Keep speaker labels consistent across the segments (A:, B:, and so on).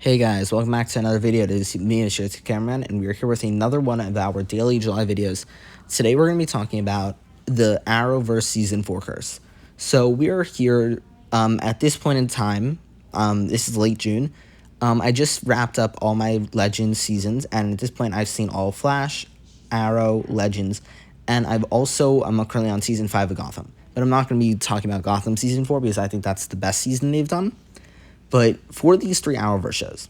A: Hey guys, welcome back to another video. This is me, the Cameraman, and we're here with another one of our daily July videos. Today we're going to be talking about the Arrowverse Season 4 curse. So we are here at this point in time. This is late June. I just wrapped up all my Legends seasons, and at this point I've seen all Flash, Arrow, Legends, and I'm currently on Season 5 of Gotham. But I'm not going to be talking about Gotham Season 4 because I think that's the best season they've done. But for these three Arrowverse shows,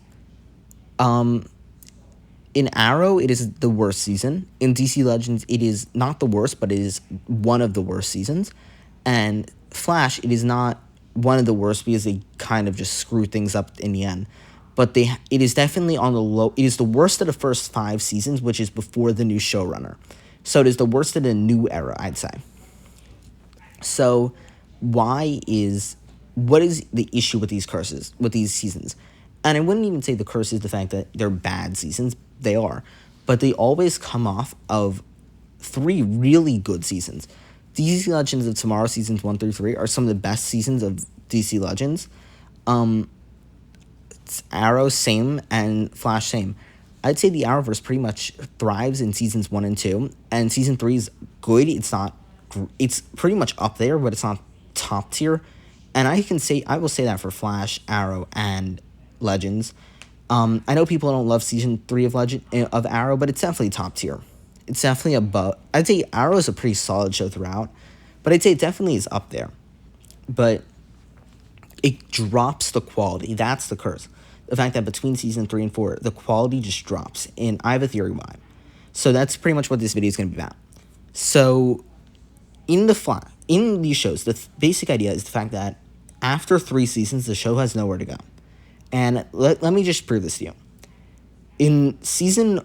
A: in Arrow, it is the worst season. In DC Legends, it is not the worst, but it is one of the worst seasons. And Flash, it is not one of the worst because they kind of just screw things up in the end. But it is definitely on the low. It is the worst of the first 5 seasons, which is before the new showrunner. So it is the worst of the new era, I'd say. So what is the issue with these curses, with these seasons? And I wouldn't even say the curse is the fact that they're bad seasons. They are. But they always come off of 3 really good seasons. DC Legends of Tomorrow seasons 1 through 3 are some of the best seasons of DC Legends. Arrow, same, and Flash, same. I'd say the Arrowverse pretty much thrives in seasons 1 and 2. And season 3 is good. It's pretty much up there, but it's not top tier. And I will say that for Flash, Arrow, and Legends. I know people don't love season 3 of Arrow, but it's definitely top tier. It's definitely above. I'd say Arrow is a pretty solid show throughout, but I'd say it definitely is up there. But it drops the quality. That's the curse. The fact that between season 3 and 4, the quality just drops. And I have a theory why. So that's pretty much what this video is going to be about. So in these shows, the basic idea is the fact that after 3 seasons, the show has nowhere to go. And let me just prove this to you. In season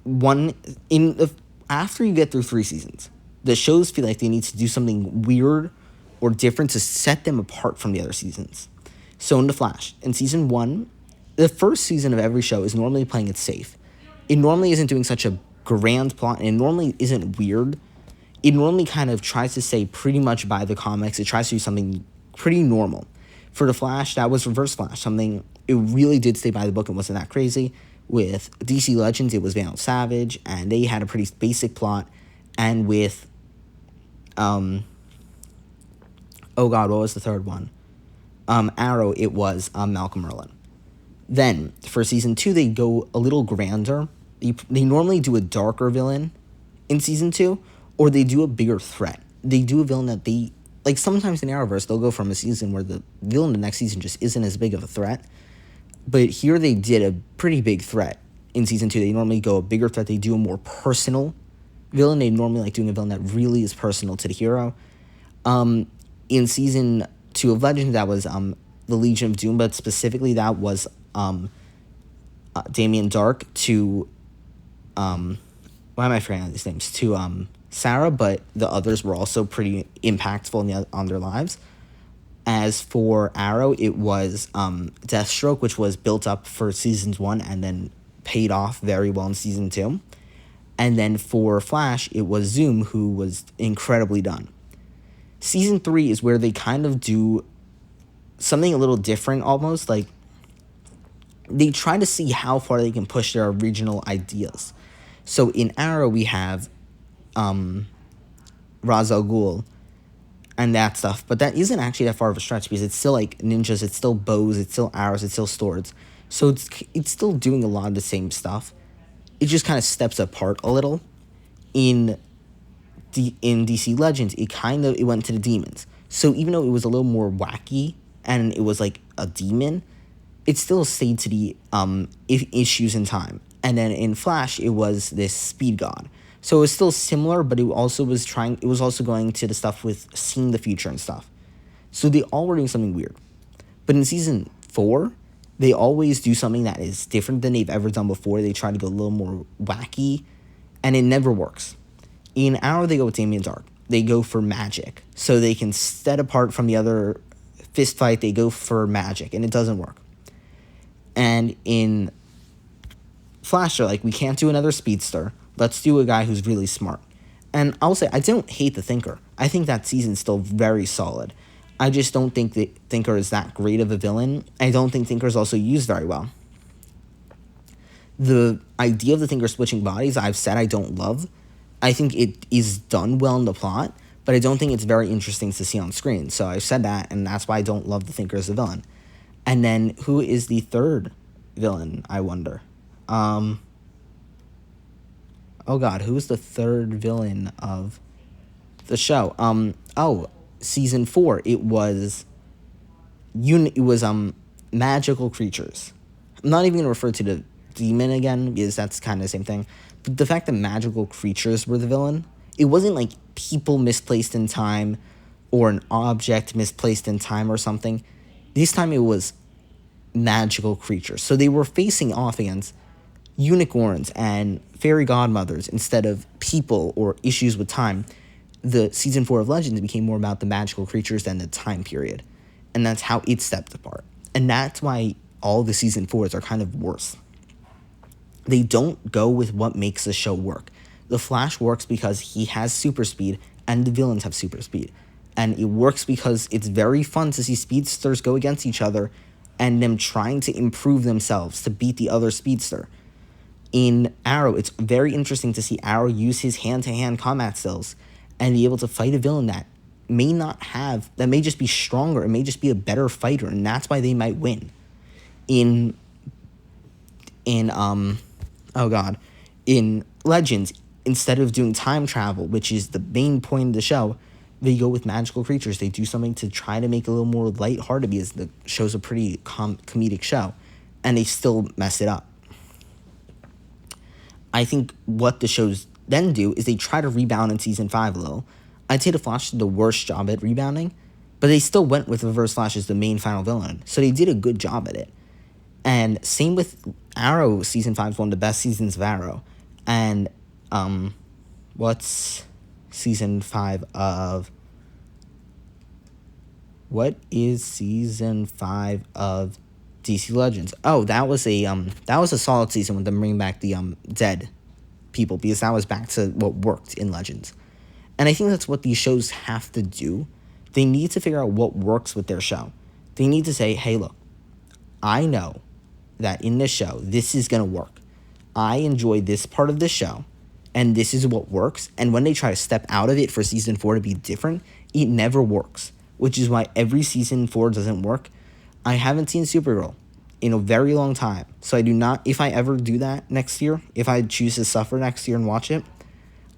A: 1, after you get through 3 seasons, the shows feel like they need to do something weird or different to set them apart from the other seasons. So in The Flash, in season 1, the first season of every show is normally playing it safe. It normally isn't doing such a grand plot, and it normally isn't weird. It normally kind of tries to stay pretty much by the comics. It tries to do something pretty normal. For The Flash, that was Reverse Flash. It really did stay by the book and wasn't that crazy. With DC Legends, it was Vandal Savage, and they had a pretty basic plot. And with, what was the third one? Arrow, it was Malcolm Merlyn. Then, for season 2, they go a little grander. They normally do a darker villain in season 2, or they do a bigger threat. They do a villain that sometimes in Arrowverse, they'll go from a season where the villain the next season just isn't as big of a threat. But here they did a pretty big threat in season 2. They normally go a bigger threat. They do a more personal villain. They normally like doing a villain that really is personal to the hero. In season 2 of Legends, that was the Legion of Doom, but specifically that was Damien Dark to why am I forgetting these names? To Sarah, but the others were also pretty impactful on their lives. As for Arrow, it was Deathstroke, which was built up for seasons 1 and then paid off very well in season 2. And then for Flash, it was Zoom, who was incredibly done. Season 3 is where they kind of do something a little different almost. Like, they try to see how far they can push their original ideas. So in Arrow, we have Ra's al Ghul and that stuff, but that isn't actually that far of a stretch because it's still like ninjas, it's still bows, it's still arrows, it's still swords. So it's still doing a lot of the same stuff. It just kind of steps apart a little. In DC Legends, it went to the demons. So even though it was a little more wacky and it was like a demon, it still stayed to the issues in time. And then in Flash, it was this speed god. So it was still similar, but it was also going to the stuff with seeing the future and stuff. So they all were doing something weird. But in season 4, they always do something that is different than they've ever done before. They try to go a little more wacky, and it never works. In Arrow, they go with Damien Dark. They go for magic. So they can set apart from the other fist fight, they go for magic, and it doesn't work. And in Flash, they're like, we can't do another speedster. Let's do a guy who's really smart. And I'll say, I don't hate the Thinker. I think that season's still very solid. I just don't think that Thinker is that great of a villain. I don't think Thinker is also used very well. The idea of the Thinker switching bodies, I've said I don't love. I think it is done well in the plot, but I don't think it's very interesting to see on screen. So I've said that, and that's why I don't love the Thinker as a villain. And then who is the third villain, I wonder? Oh God, who is the third villain of the show? Season 4. It was magical creatures. I'm not even gonna refer to the demon again because that's kind of the same thing. But the fact that magical creatures were the villain, it wasn't like people misplaced in time or an object misplaced in time or something. This time it was magical creatures. So they were facing off against unicorns and fairy godmothers instead of people or issues with time. The season 4 of Legends became more about the magical creatures than the time period. And that's how it stepped apart. And that's why all the season 4s are kind of worse. They don't go with what makes the show work. The Flash works because he has super speed and the villains have super speed. And it works because it's very fun to see speedsters go against each other and them trying to improve themselves to beat the other speedster. In Arrow, it's very interesting to see Arrow use his hand-to-hand combat skills and be able to fight a villain that may just be stronger, it may just be a better fighter, and that's why they might win. In Legends, instead of doing time travel, which is the main point of the show, they go with magical creatures. They do something to try to make it a little more lighthearted because the show's a pretty comedic show, and they still mess it up. I think what the shows then do is they try to rebound in season 5 a little. I'd say the Flash did the worst job at rebounding, but they still went with Reverse Flash as the main final villain, so they did a good job at it. And same with Arrow. Season 5 is one of the best seasons of Arrow. And what's season 5 of... What is season 5 of DC Legends? Oh, that was a solid season with them bringing back the dead people, because that was back to what worked in Legends. And I think that's what these shows have to do. They need to figure out what works with their show. They need to say, hey, look, I know that in this show, this is going to work. I enjoy this part of the show, and this is what works. And when they try to step out of it for season 4 to be different, it never works, which is why every season 4 doesn't work. I haven't seen Supergirl in a very long time, so I do not, if I ever do that next year, if I choose to suffer next year and watch it,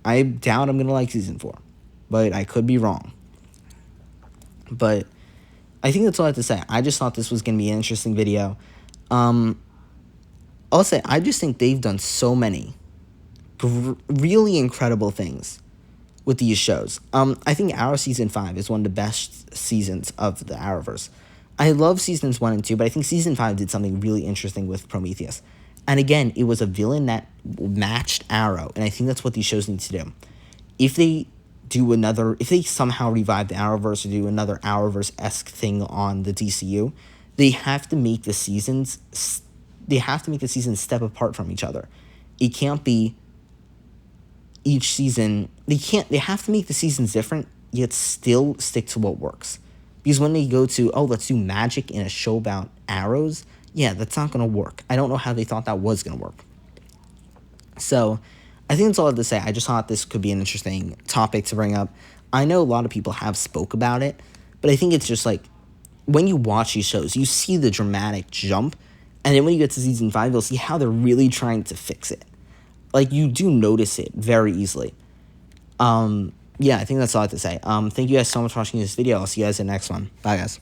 A: I doubt I'm going to like season 4, but I could be wrong. But I think that's all I have to say. I just thought this was going to be an interesting video. I'll say, I just think they've done so many really incredible things with these shows. I think Arrow Season 5 is one of the best seasons of the Arrowverse. I love Seasons 1 and 2, but I think Season 5 did something really interesting with Prometheus. And again, it was a villain that matched Arrow, and I think that's what these shows need to do. If they somehow revive the Arrowverse or do another Arrowverse-esque thing on the DCU, they have to make the seasons step apart from each other. It can't be each season. They have to make the seasons different, yet still stick to what works. Because when they go to, let's do magic in a show about arrows, yeah, that's not going to work. I don't know how they thought that was going to work. So I think that's all I have to say. I just thought this could be an interesting topic to bring up. I know a lot of people have spoke about it, but I think it's just like, when you watch these shows, you see the dramatic jump, and then when you get to season 5, you'll see how they're really trying to fix it. Like, you do notice it very easily. Yeah, I think that's all I have to say. Thank you guys so much for watching this video. I'll see you guys in the next one. Bye, guys.